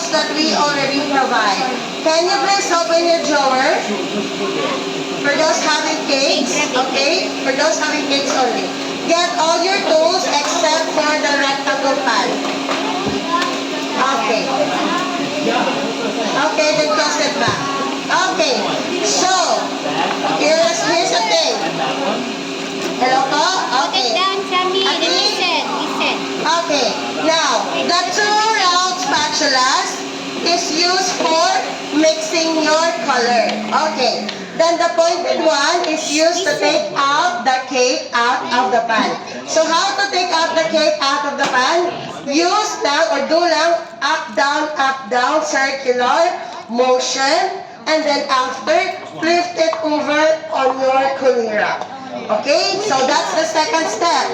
molds that we already provide. Can you please open your drawer? For those having cakes, okay? For those having cakes only. Get all your tools except for the rectangle pan. Okay. Okay, then close it back. Okay. So, here's the thing. Hello po? Okay. Down, Sammy. Listen. Okay. Now, the 2 round spatulas is used for mixing your color. Okay. Then the pointed one is used to take out the cake out of the pan. So how to take out the cake out of the pan? Use lang or do lang up, down, circular motion. And then after, lift it over on your kulira. Okay, so that's the second step.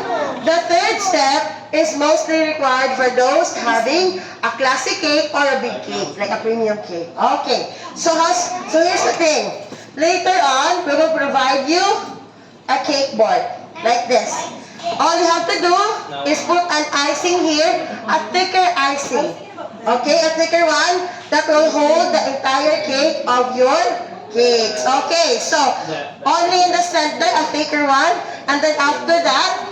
The third step is mostly required for those having a classic cake or a big cake, like a premium cake. Okay, so here's the thing. Later on, we will provide you a cake board, like this. All you have to do is put an icing here, a thicker icing. Okay, a thicker one that will hold the entire cake of your cakes. Okay, so only in the center, a thicker one, and then after that,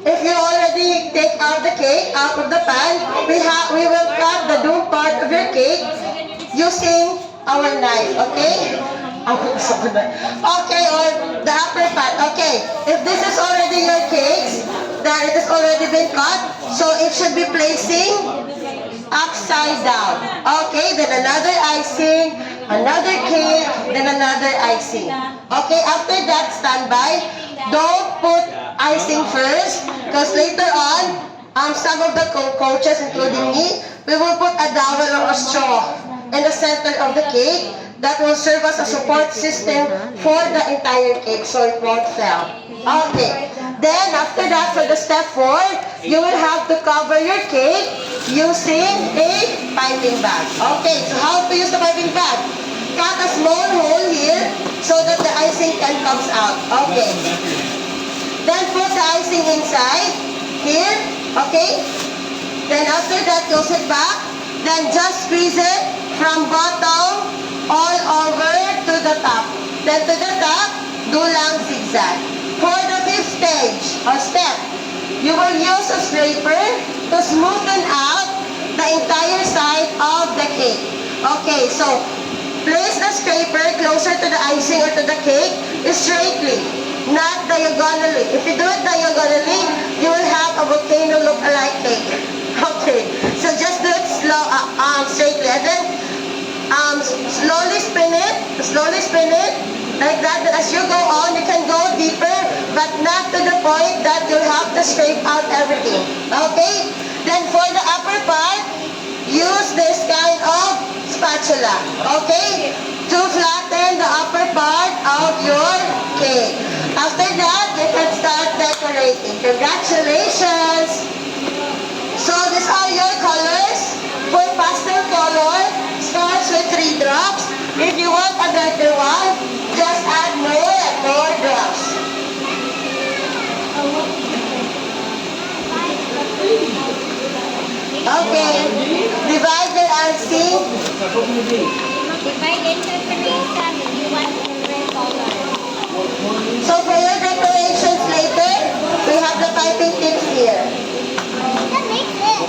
if you already take out the cake out of the pan, we will cut the dome part of your cake using our knife. Okay. Okay, or the upper part. Okay, if this is already your cakes, then it has already been cut, so it should be placing upside down. Okay, then another icing, another cake, then another icing. Okay, after that, stand by. Don't put icing first, because later on, some of the coaches, including me, we will put a dowel or a straw in the center of the cake that will serve as a support system for the entire cake so it won't fail. Okay. Then after that, for the step 4, you will have to cover your cake using a piping bag. Okay, so how to use the piping bag? Cut a small hole here so that the icing can come out. Okay. Then put the icing inside here. Okay. Then after that, close it back. Then just squeeze it from bottom all over to the top. Then to the top, do lang zigzag. For the 5th stage or step, you will use a scraper to smoothen out the entire side of the cake. Okay, so place the scraper closer to the icing or to the cake straightly, not diagonally. If you do it diagonally, you will have a volcano look-alike cake. Okay, so just do it straightly, and then slowly spin it, like that. But as you go on, you can go deeper, but not to the point that you have to scrape out everything. Okay? Then for the upper part, use this kind of spatula. Okay? To flatten the upper part of your cake. After that, you can start decorating. Congratulations! So these are your colors. For pastel color, starts with 3 drops. If you want a darker one, just add more and more drops. Okay, divide your icing. Divide into 3, Sammy. You want different color. So for your decorations later, we have the piping tips here. That makes it.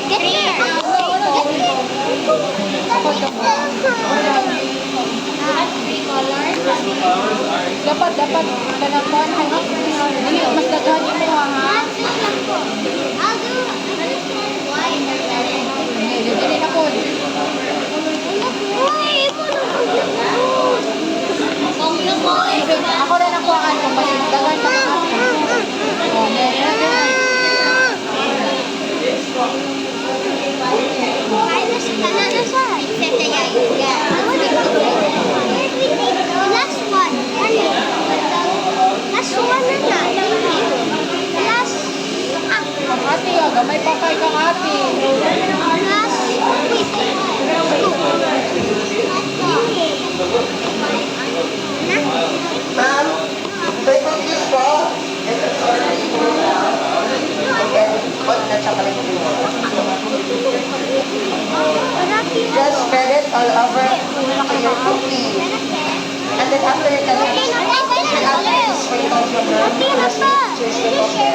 Get here. Dapat kanakuan hangit. Dili mas daghan mo ha. I'll do white and red. Dili na pod. Ako rin nakuhaan ko kasi daghan pa ako. Oh, meron. Last one. Last one na na. Last. Ate, gamay pa kay kang ate. Last. Ma'am, pwede this po. Ito, sorry. Okay, put na chocolate. all over to your cookie. And then after you can, then after this, when you go from your, choose the